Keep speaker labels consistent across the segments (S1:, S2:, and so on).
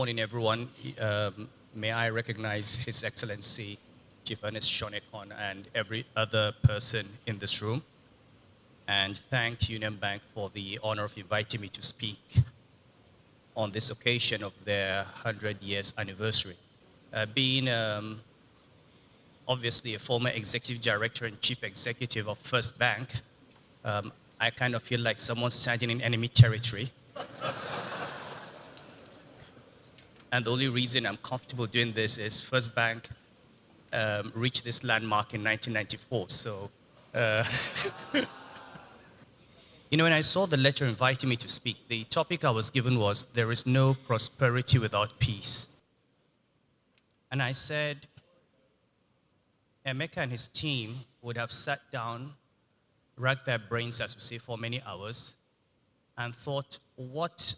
S1: morning, everyone. May I recognize His Excellency Chief Ernest Shonekon and every other person in this room, and thank Union Bank for the honor of inviting me to speak on this occasion of their 100 years anniversary. Being obviously a former executive director and chief executive of First Bank, I kind of feel like someone standing in enemy territory. And the only reason I'm comfortable doing this is First Bank reached this landmark in 1994. So, when I saw the letter inviting me to speak, the topic I was given was, there is no prosperity without peace. And I said, Emeka and his team would have sat down, racked their brains, as we say, for many hours, and thought, what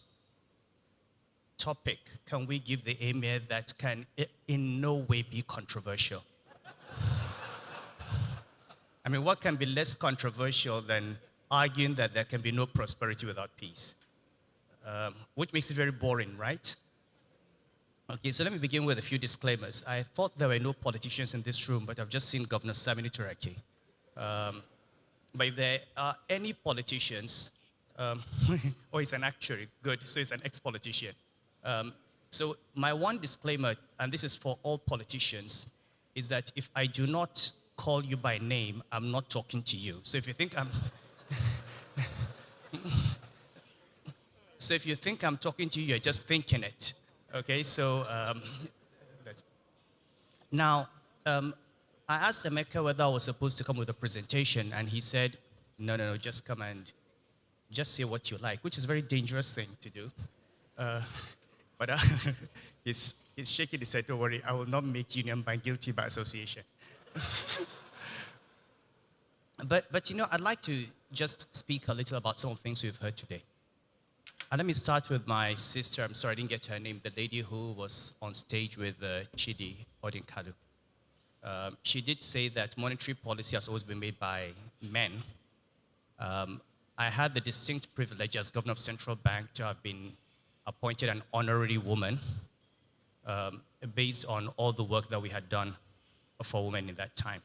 S1: topic can we give the emir that can in no way be controversial? I mean, what can be less controversial than arguing that there can be no prosperity without peace? Which makes it very boring, right? Okay, so let me begin with a few disclaimers. I thought there were no politicians in this room, but I've just seen Governor Samini Turaki. But if there are any politicians, or he's an actuary, good, so he's an ex-politician. So my one disclaimer, and this is for all politicians, is that if I do not call you by name, I'm not talking to you. So if you think I'm... So if you think I'm talking to you, you're just thinking it. Okay, so now, I asked Emeka whether I was supposed to come with a presentation, and he said, no, just come and just say what you like, which is a very dangerous thing to do. But he's shaking his head, don't worry, I will not make Union Bank guilty by association. But I'd like to just speak a little about some of the things we've heard today. And let me start with my sister. I'm sorry I didn't get her name, the lady who was on stage with Chidi Odinkalu. She did say that monetary policy has always been made by men. I had the distinct privilege as governor of Central Bank to have been appointed an honorary woman based on all the work that we had done for women in that time.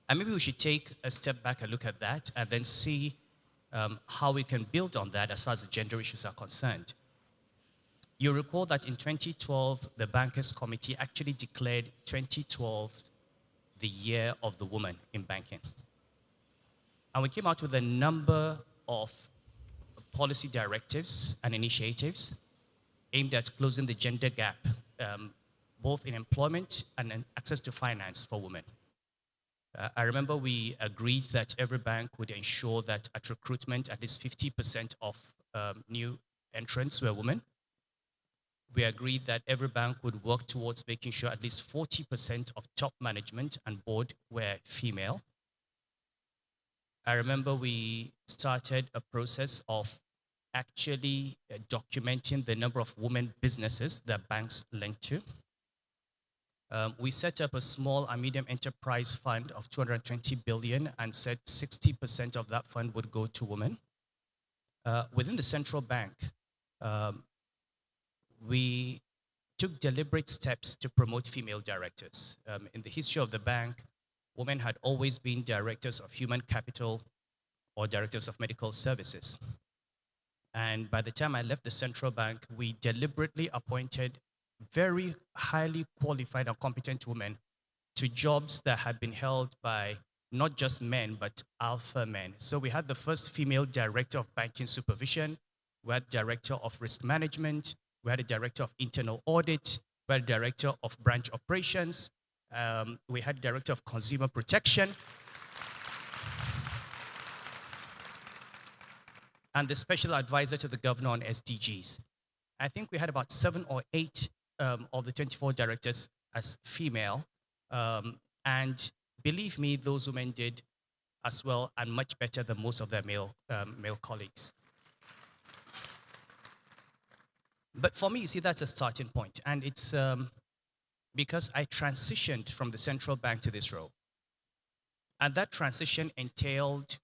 S1: And maybe we should take a step back and look at that and then see how we can build on that as far as the gender issues are concerned. You recall that in 2012, the Bankers Committee actually declared 2012 the year of the woman in banking. And we came out with a number of policy directives and initiatives aimed at closing the gender gap, both in employment and in access to finance for women. I remember we agreed that every bank would ensure that at recruitment, at least 50% of new entrants were women. We agreed that every bank would work towards making sure at least 40% of top management and board were female. I remember we started a process of actually documenting the number of women businesses that banks lent to. We set up a small and medium enterprise fund of 220 billion and said 60% of that fund would go to women. Within the central bank, we took deliberate steps to promote female directors. In the history of the bank, women had always been directors of human capital or directors of medical services. And by the time I left the central bank, we deliberately appointed very highly qualified and competent women to jobs that had been held by not just men, but alpha men. So we had the first female director of banking supervision, we had director of risk management, we had a director of internal audit, we had a director of branch operations, we had director of consumer protection, and the special advisor to the governor on SDGs. I think we had about 7 or 8 of the 24 directors as female. And believe me, those women did as well and much better than most of their male colleagues. But for me, you see, that's a starting point. And it's because I transitioned from the central bank to this role. And that transition entailed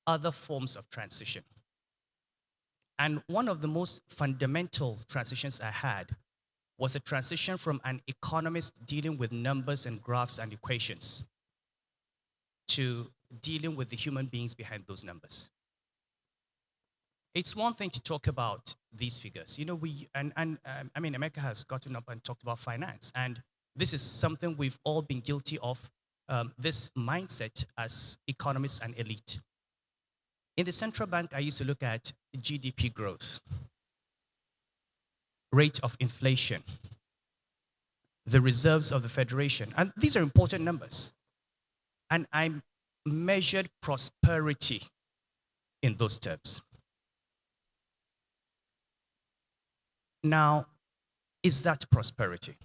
S1: other forms of transition. And one of the most fundamental transitions I had was a transition from an economist dealing with numbers and graphs and equations to dealing with the human beings behind those numbers. It's one thing to talk about these figures. You know, I mean, America has gotten up and talked about finance, and this is something we've all been guilty of, this mindset as economists and elite. In the central bank, I used to look at GDP growth, rate of inflation, the reserves of the Federation, and these are important numbers. And I measured prosperity in those terms. Now, is that prosperity?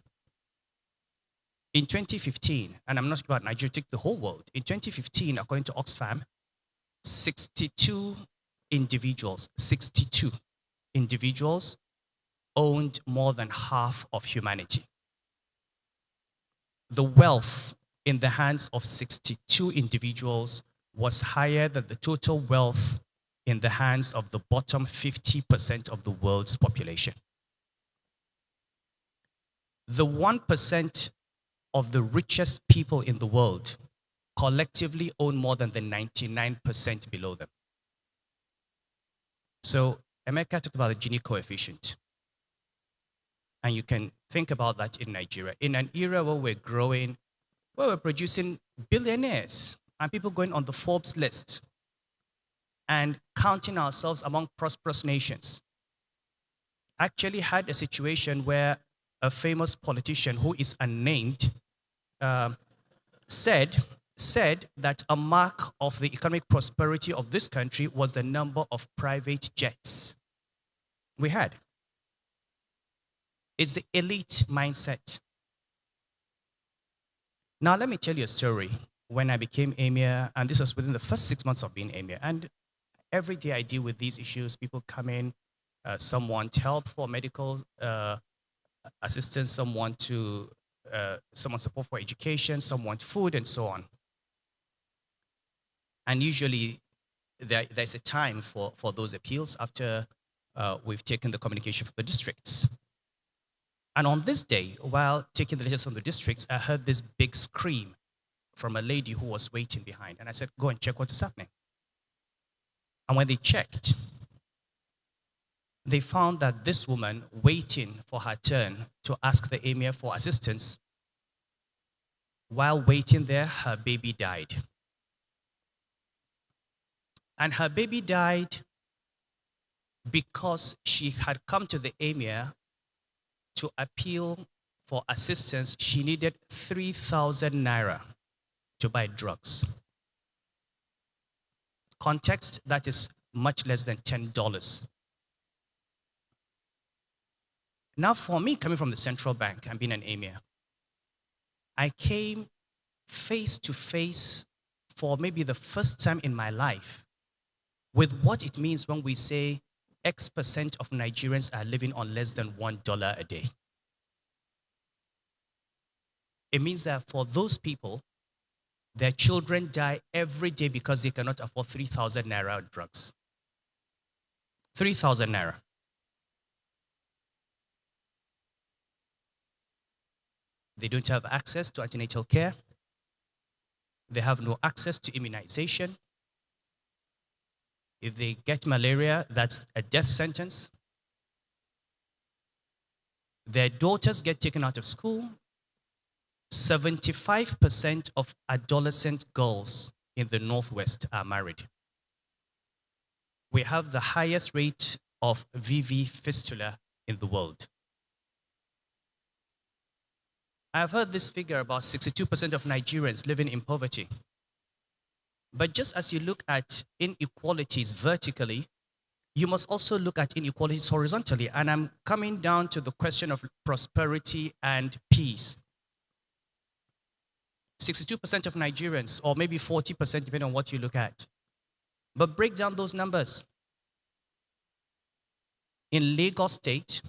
S1: In 2015, and I'm not talking about Nigeria, take the whole world. In 2015, according to Oxfam, 62 individuals owned more than half of humanity. The wealth in the hands of 62 individuals was higher than the total wealth in the hands of the bottom 50% of the world's population. The 1% of the richest people in the world collectively own more than the 99% below them. So America talked about the Gini coefficient. And you can think about that in Nigeria. In an era where we're growing, where we're producing billionaires and people going on the Forbes list and counting ourselves among prosperous nations. Actually had a situation where a famous politician who is unnamed said that a mark of the economic prosperity of this country was the number of private jets we had. It's the elite mindset. Now, let me tell you a story. When I became emir, and this was within the first 6 months of being emir, and every day I deal with these issues. People come in, some want help for medical assistance, some want support for education, some want food, and so on. And usually there's a time for those appeals after we've taken the communication from the districts. And on this day, while taking the letters from the districts, I heard this big scream from a lady who was waiting behind. And I said, go and check what is happening. And when they checked, they found that this woman waiting for her turn to ask the emir for assistance, while waiting there, her baby died. And her baby died because she had come to the emir to appeal for assistance. She needed 3,000 naira to buy drugs. Context, that is much less than $10. Now, for me, coming from the central bank and being an emir, I came face to face for maybe the first time in my life with what it means when we say X% of Nigerians are living on less than $1 a day. It means that for those people, their children die every day because they cannot afford 3,000 naira on drugs. 3,000 naira. They don't have access to antenatal care. They have no access to immunization. If they get malaria, that's a death sentence. Their daughters get taken out of school. 75% of adolescent girls in the Northwest are married. We have the highest rate of VV fistula in the world. I've heard this figure about 62% of Nigerians living in poverty. But just as you look at inequalities vertically, you must also look at inequalities horizontally. And I'm coming down to the question of prosperity and peace. 62% of Nigerians, or maybe 40%, depending on what you look at. But break down those numbers. In Lagos State,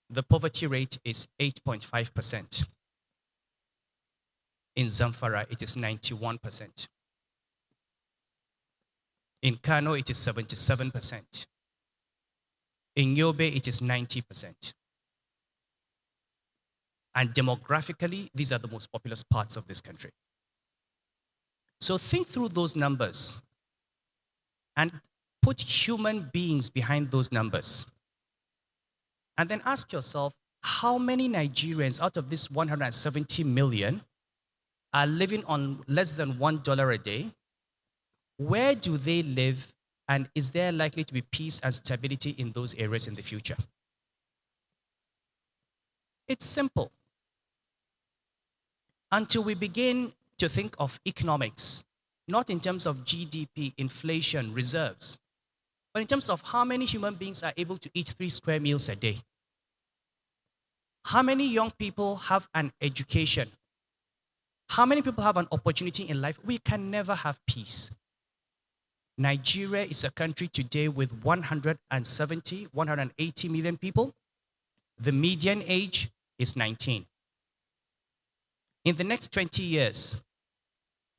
S1: the poverty rate is 8.5%. In Zamfara, it is 91%. In Kano, it is 77%. In Yobe, it is 90%. And demographically, these are the most populous parts of this country. So think through those numbers and put human beings behind those numbers. And then ask yourself, how many Nigerians out of this 170 million are living on less than $1 a day? Where do they live? And is there likely to be peace and stability in those areas in the future? It's simple. Until we begin to think of economics, not in terms of GDP, inflation, reserves, but in terms of how many human beings are able to eat 3 square meals a day. How many young people have an education? How many people have an opportunity in life? We can never have peace. Nigeria is a country today with 170, 180 million people. The median age is 19. In the next 20 years,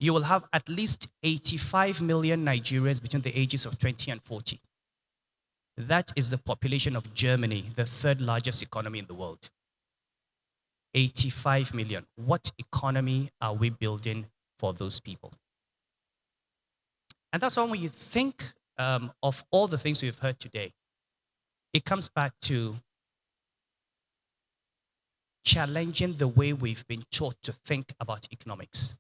S1: you will have at least 85 million Nigerians between the ages of 20 and 40. That is the population of Germany, the third largest economy in the world. 85 million. What economy are we building for those people? And that's why when you think of all the things we've heard today, it comes back to challenging the way we've been taught to think about economics.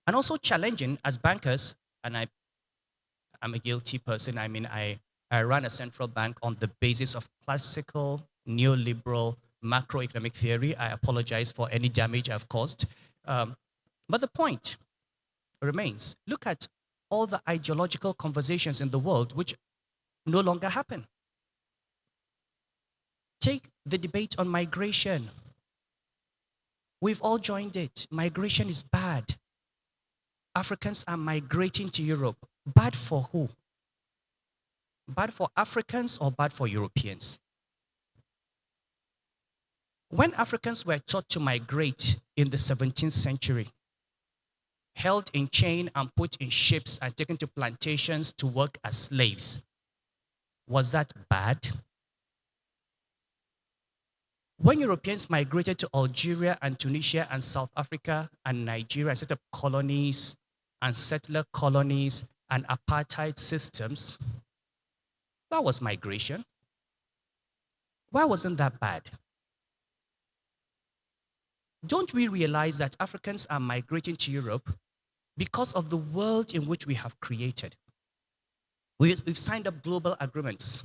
S1: And also challenging as bankers, and I'm a guilty person. I mean, I run a central bank on the basis of classical neoliberal macroeconomic theory. I apologize for any damage I've caused. But the point remains, look at all the ideological conversations in the world which no longer happen. Take the debate on migration. We've all joined it. Migration is bad. Africans are migrating to Europe. Bad for who? Bad for Africans or bad for Europeans? When Africans were taught to migrate in the 17th century, held in chain and put in ships and taken to plantations to work as slaves, was that bad? When Europeans migrated to Algeria and Tunisia and South Africa and Nigeria and set up colonies and settler colonies and apartheid systems, that was migration. Why wasn't that bad? Don't we realize that Africans are migrating to Europe because of the world in which we have created? We've signed up global agreements.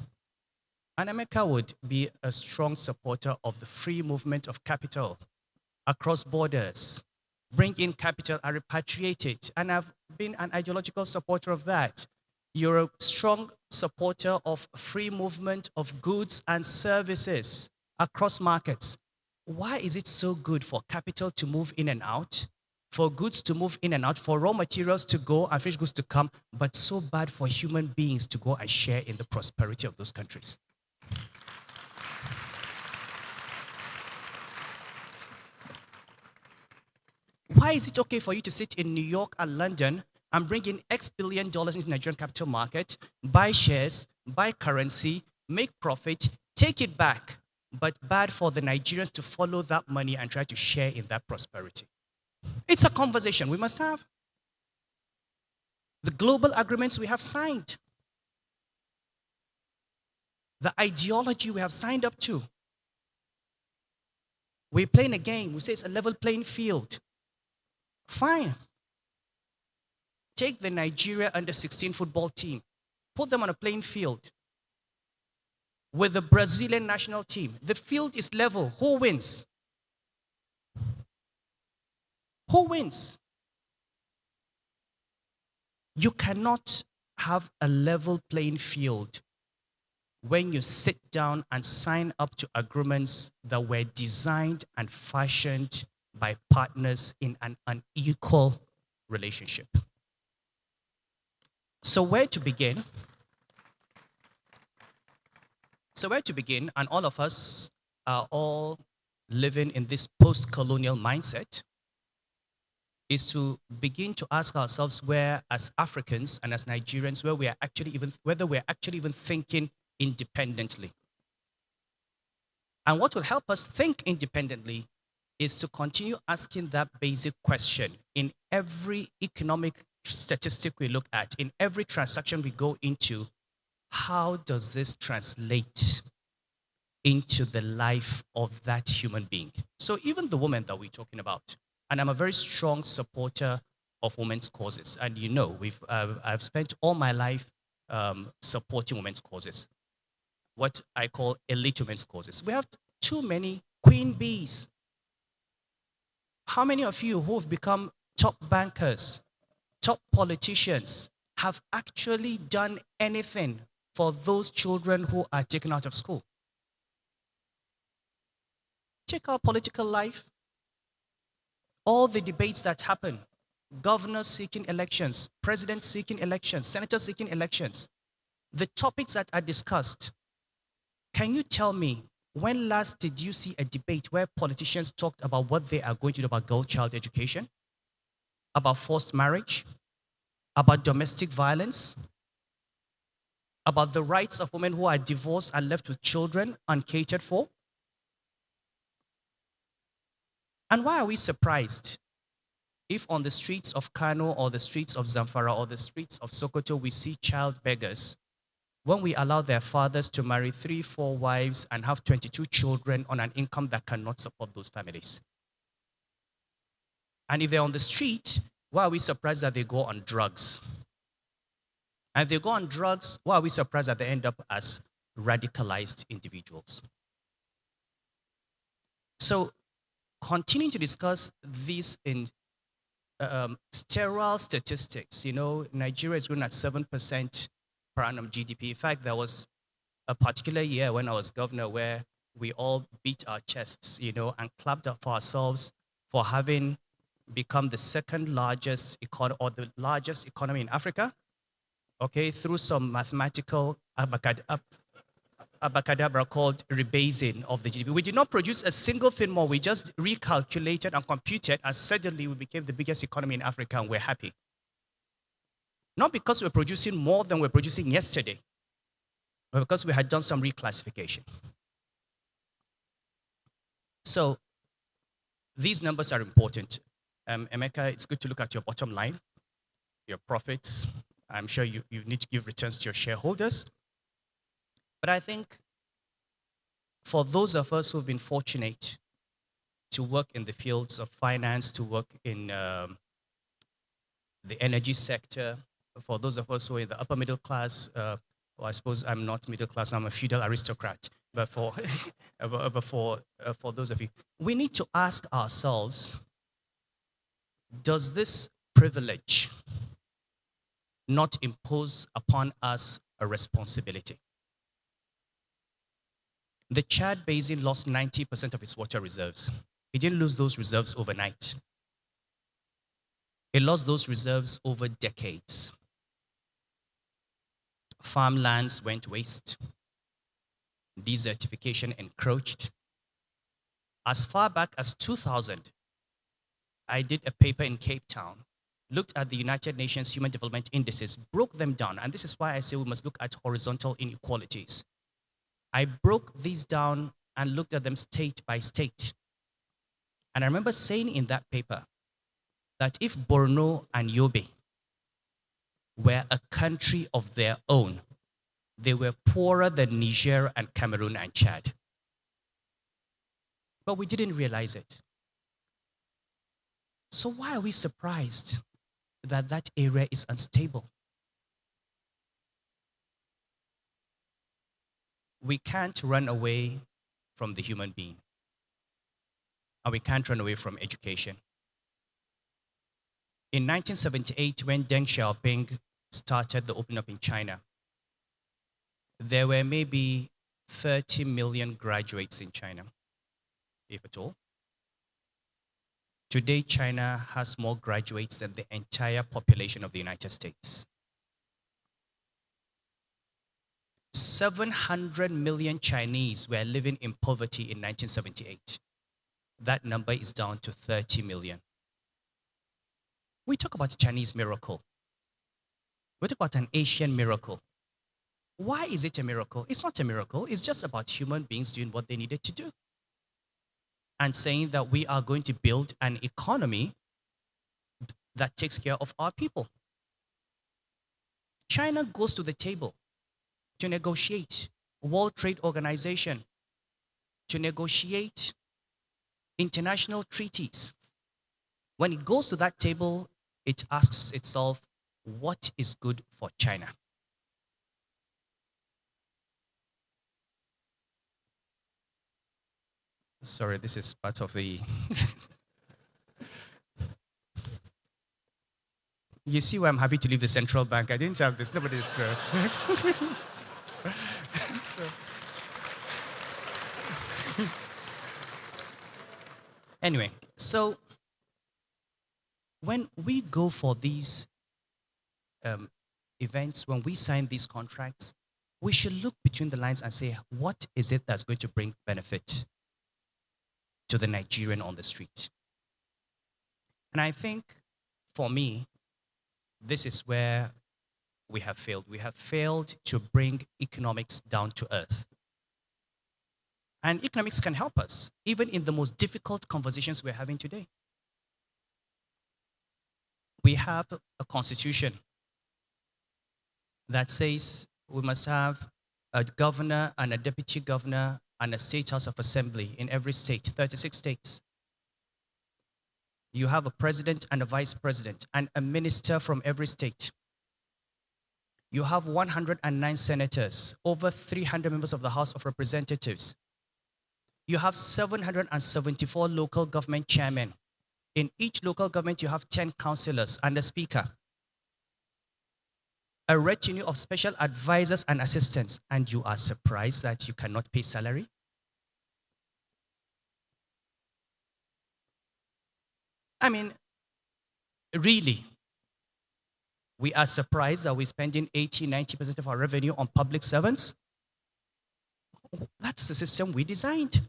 S1: And America would be a strong supporter of the free movement of capital across borders, bring in capital and repatriate it. And I've been an ideological supporter of that. You're a strong supporter of free movement of goods and services across markets. Why is it so good for capital to move in and out, for goods to move in and out, for raw materials to go and finished goods to come, but so bad for human beings to go and share in the prosperity of those countries? Why is it okay for you to sit in New York and London and bring in X billion dollars into the Nigerian capital market, buy shares, buy currency, make profit, take it back, but bad for the Nigerians to follow that money and try to share in that prosperity? It's a conversation we must have. The global agreements we have signed, the ideology we have signed up to. We're playing a game. We say it's a level playing field. Fine. Take the Nigeria under-16 football team, put them on a playing field with the Brazilian national team. The field is level. Who wins? Who wins? You cannot have a level playing field when you sit down and sign up to agreements that were designed and fashioned by partners in an unequal relationship. So where to begin? And all of us are all living in this post-colonial mindset, is to begin to ask ourselves where, as Africans and as Nigerians, whether we're actually even thinking independently. And what will help us think independently is to continue asking that basic question in every economic statistic we look at, in every transaction we go into. How does this translate into the life of that human being? So even the woman that we're talking about, and I'm a very strong supporter of women's causes. And you know, I've spent all my life supporting women's causes, what I call elite women's causes. We have too many queen bees. How many of you who have become top bankers, top politicians, have actually done anything for those children who are taken out of school? Take our political life, all the debates that happen, governors seeking elections, presidents seeking elections, senators seeking elections, the topics that are discussed. Can you tell me when last did you see a debate where politicians talked about what they are going to do about girl-child education, about forced marriage, about domestic violence, about the rights of women who are divorced and left with children uncatered for? And why are we surprised if on the streets of Kano or the streets of Zamfara or the streets of Sokoto we see child beggars when we allow their fathers to marry 3, 4 wives and have 22 children on an income that cannot support those families? And if they're on the street, why are we surprised that they go on drugs? And if they go on drugs, why are we surprised that they end up as radicalized individuals? So continuing to discuss this in sterile statistics, you know, Nigeria is growing at 7% per annum GDP. In fact, there was a particular year when I was governor where we all beat our chests, you know, and clapped up for ourselves for having become the second largest economy or the largest economy in Africa, okay, through some mathematical abacadabra called rebasing of the GDP. We did not produce a single thing more. We just recalculated and computed, and suddenly we became the biggest economy in Africa, and we're happy. Not because we're producing more than we're producing yesterday, but because we had done some reclassification. So these numbers are important. Emeka, it's good to look at your bottom line, your profits. I'm sure you need to give returns to your shareholders. But I think for those of us who've been fortunate to work in the fields of finance, to work in the energy sector, for those of us who are in the upper middle class, well, I suppose I'm not middle class, I'm a feudal aristocrat, but for, for those of you, we need to ask ourselves, does this privilege not impose upon us a responsibility? The Chad Basin lost 90% of its water reserves. It didn't lose those reserves overnight. It lost those reserves over decades. Farmlands went waste. Desertification encroached. As far back as 2000, I did a paper in Cape Town, looked at the United Nations Human Development Indices, broke them down, and this is why I say we must look at horizontal inequalities. I broke these down and looked at them state by state. And I remember saying in that paper that if Borno and Yobe were a country of their own, they were poorer than Niger and Cameroon and Chad. But we didn't realize it. So why are we surprised that that area is unstable? We can't run away from the human being. And we can't run away from education. In 1978, when Deng Xiaoping started the opening up in China, there were maybe 30 million graduates in China, if at all. Today, China has more graduates than the entire population of the United States. 700 million Chinese were living in poverty in 1978. That number is down to 30 million. We talk about a Chinese miracle. We talk about an Asian miracle. Why is it a miracle? It's not a miracle. It's just about human beings doing what they needed to do and saying that we are going to build an economy that takes care of our people. China goes to the table to negotiate World Trade Organization, to negotiate international treaties. When it goes to that table, it asks itself, what is good for China? Sorry, this is part of the. You see why I'm happy to leave the central bank. I didn't have this. Nobody stressed. So, anyway, so when we go for these um, events, when we sign these contracts, we should look between the lines and say, what is it that's going to bring benefit to the Nigerian on the street? And I think for me, this is where we have failed. We have failed to bring economics down to earth. And economics can help us, even in the most difficult conversations we're having today. We have a constitution that says we must have a governor and a deputy governor and a state house of assembly in every state, 36 states. You have a president and a vice president and a minister from every state. You have 109 senators, over 300 members of the House of Representatives. You have 774 local government chairmen. In each local government, you have 10 councillors and a speaker, a retinue of special advisors and assistants, and you are surprised that you cannot pay salary? I mean, really, we are surprised that we're spending 80, 90% of our revenue on public servants? That's the system we designed.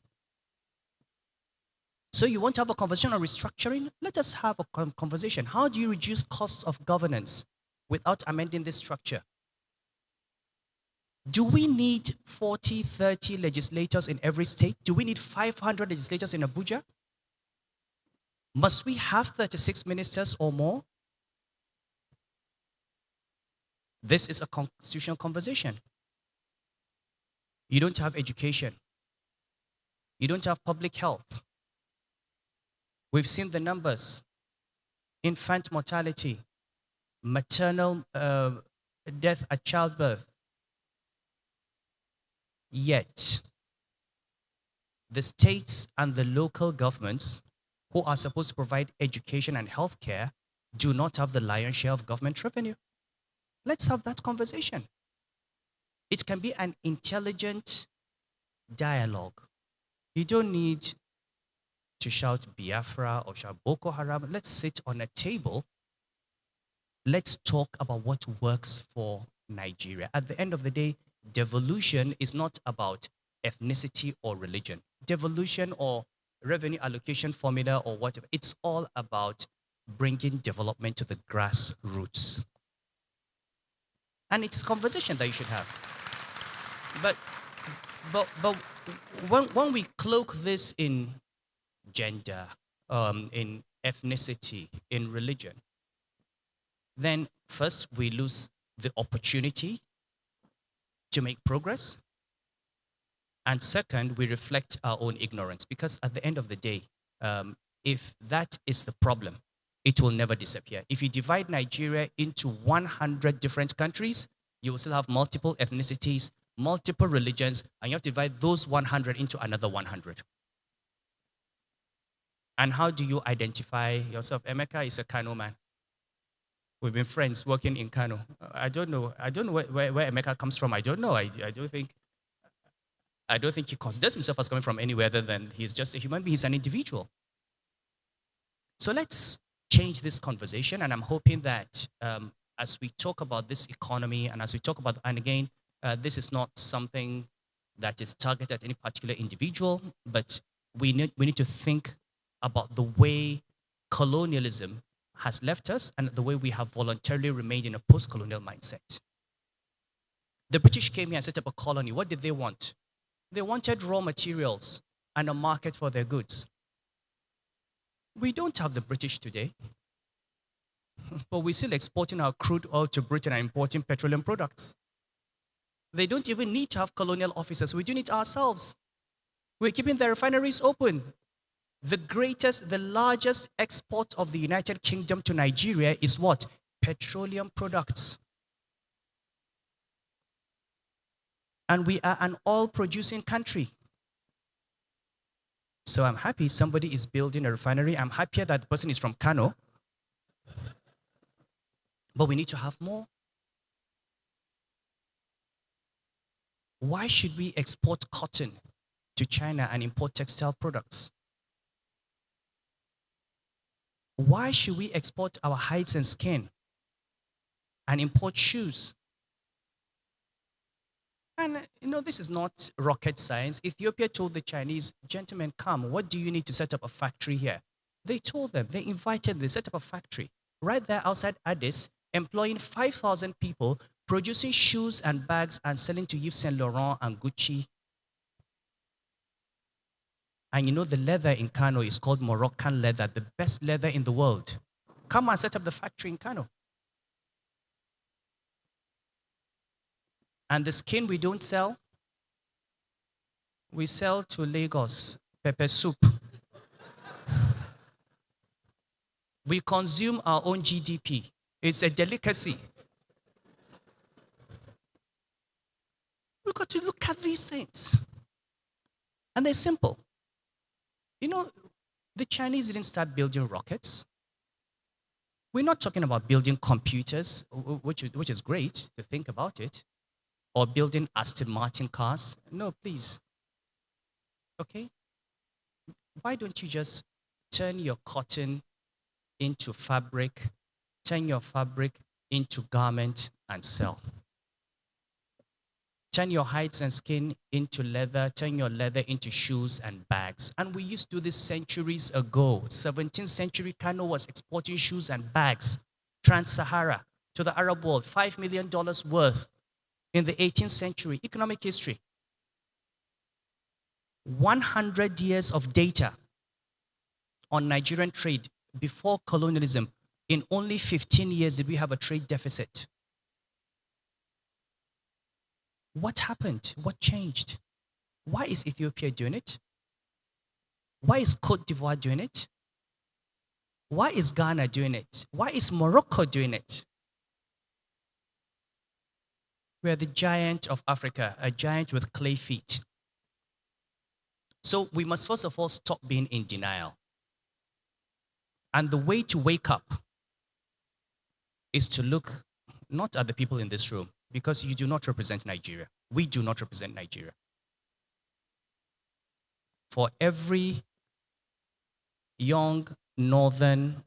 S1: So you want to have a conversation on restructuring? Let us have a conversation. How do you reduce costs of governance without amending this structure? Do we need 40, 30 legislators in every state? Do we need 500 legislators in Abuja? Must we have 36 ministers or more? This is a constitutional conversation. You don't have education. You don't have public health. We've seen the numbers. Infant mortality, maternal death at childbirth. Yet, the states and the local governments who are supposed to provide education and healthcare do not have the lion's share of government revenue. Let's have that conversation. It can be an intelligent dialogue. You don't need to shout Biafra or shout Boko Haram. Let's sit on a table. Let's talk about what works for Nigeria. At the end of the day, devolution is not about ethnicity or religion. Devolution or revenue allocation formula or whatever, it's all about bringing development to the grassroots. And it's a conversation that you should have. But when we cloak this in gender, in ethnicity, in religion, then first we lose the opportunity to make progress. And second, we reflect our own ignorance. Because at the end of the day, if that is the problem, it will never disappear. If you divide Nigeria into 100 different countries, you will still have multiple ethnicities, multiple religions, and you have to divide those 100 into another 100. And how do you identify yourself? Emeka is a Kano man. We've been friends working in Kano. I don't know where Emeka comes from. I don't know. I don't think he considers himself as coming from anywhere other than he's just a human being. He's an individual. So let's change this conversation. And I'm hoping that as we talk about this economy and as we talk about, and again, this is not something that is targeted at any particular individual, but we need to think about the way colonialism has left us and the way we have voluntarily remained in a post-colonial mindset. The British came here and set up a colony. What did they want? They wanted raw materials and a market for their goods. We don't have the British today, but we're still exporting our crude oil to Britain and importing petroleum products. They don't even need to have colonial officers. We do it ourselves. We're keeping the refineries open. The largest export of the United Kingdom to Nigeria is what? Petroleum products. And we are an oil-producing country. So I'm happy somebody is building a refinery. I'm happier that the person is from Kano. But we need to have more. Why should we export cotton to China and import textile products? Why should we export our hides and skin and import shoes? And this is not rocket science. Ethiopia told the Chinese, gentlemen, come, what do you need to set up a factory here? They told them, they invited them, they set up a factory right there outside Addis, employing 5,000 people, producing shoes and bags and selling to Yves Saint Laurent and Gucci. And the leather in Kano is called Moroccan leather, the best leather in the world. Come and set up the factory in Kano. And the skin we don't sell, we sell to Lagos, pepper soup. We consume our own GDP. It's a delicacy. We've got to look at these things. And they're simple. The Chinese didn't start building rockets. We're not talking about building computers, which is great to think about it, or building Aston Martin cars. No, please. Okay? Why don't you just turn your cotton into fabric, turn your fabric into garment and sell? Turn your hides and skin into leather, turn your leather into shoes and bags. And we used to do this centuries ago. 17th century, Kano was exporting shoes and bags, trans-Sahara, to the Arab world, $5 million worth. In the 18th century, economic history. 100 years of data on Nigerian trade before colonialism. In only 15 years did we have a trade deficit. What happened? What changed? Why is Ethiopia doing it? Why is Cote d'Ivoire doing it? Why is Ghana doing it? Why is Morocco doing it? We are the giant of Africa, a giant with clay feet. So we must first of all stop being in denial. And the way to wake up is to look not at the people in this room, because you do not represent Nigeria. We do not represent Nigeria. For every young northern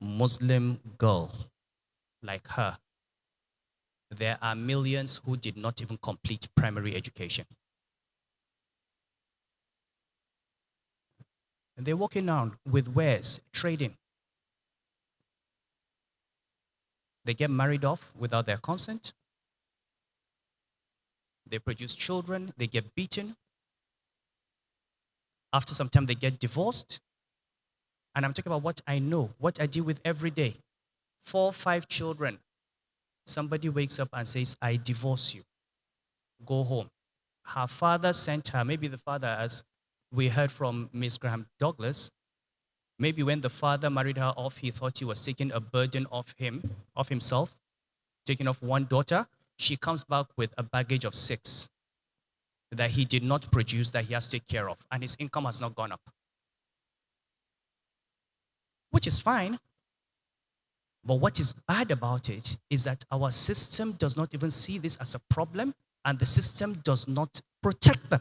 S1: Muslim girl like her, there are millions who did not even complete primary education. And they're walking around with wares, trading. They get married off without their consent. They produce children, they get beaten. After some time, they get divorced. And I'm talking about what I know, what I deal with every day. 4, 5 children. Somebody wakes up and says, I divorce you. Go home. Her father sent her, maybe the father, as we heard from Miss Graham Douglas, maybe when the father married her off, he thought he was taking a burden off himself, taking off one daughter. She comes back with a baggage of 6 that he did not produce, that he has to take care of, and his income has not gone up. Which is fine. But what is bad about it is that our system does not even see this as a problem, and the system does not protect them.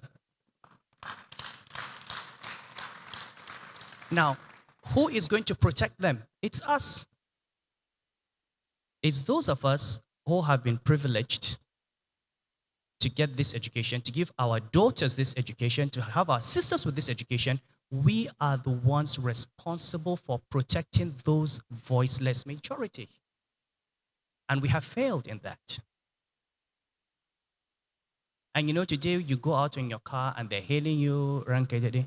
S1: Now, who is going to protect them? It's us. It's those of us who have been privileged to get this education, to give our daughters this education, to have our sisters with this education. We are the ones responsible for protecting those voiceless majority. And we have failed in that. And you know, today you go out in your car and they're hailing you, rankedly.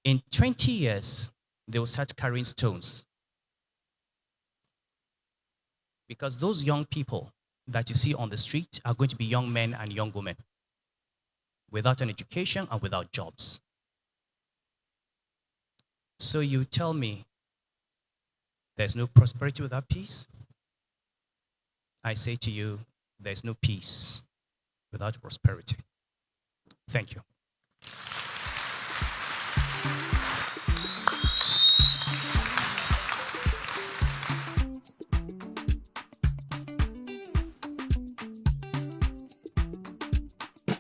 S1: In 20 years, they will start carrying stones. Because those young people that you see on the street are going to be young men and young women without an education and without jobs. So you tell me there's no prosperity without peace? I say to you, there's no peace without prosperity. Thank you.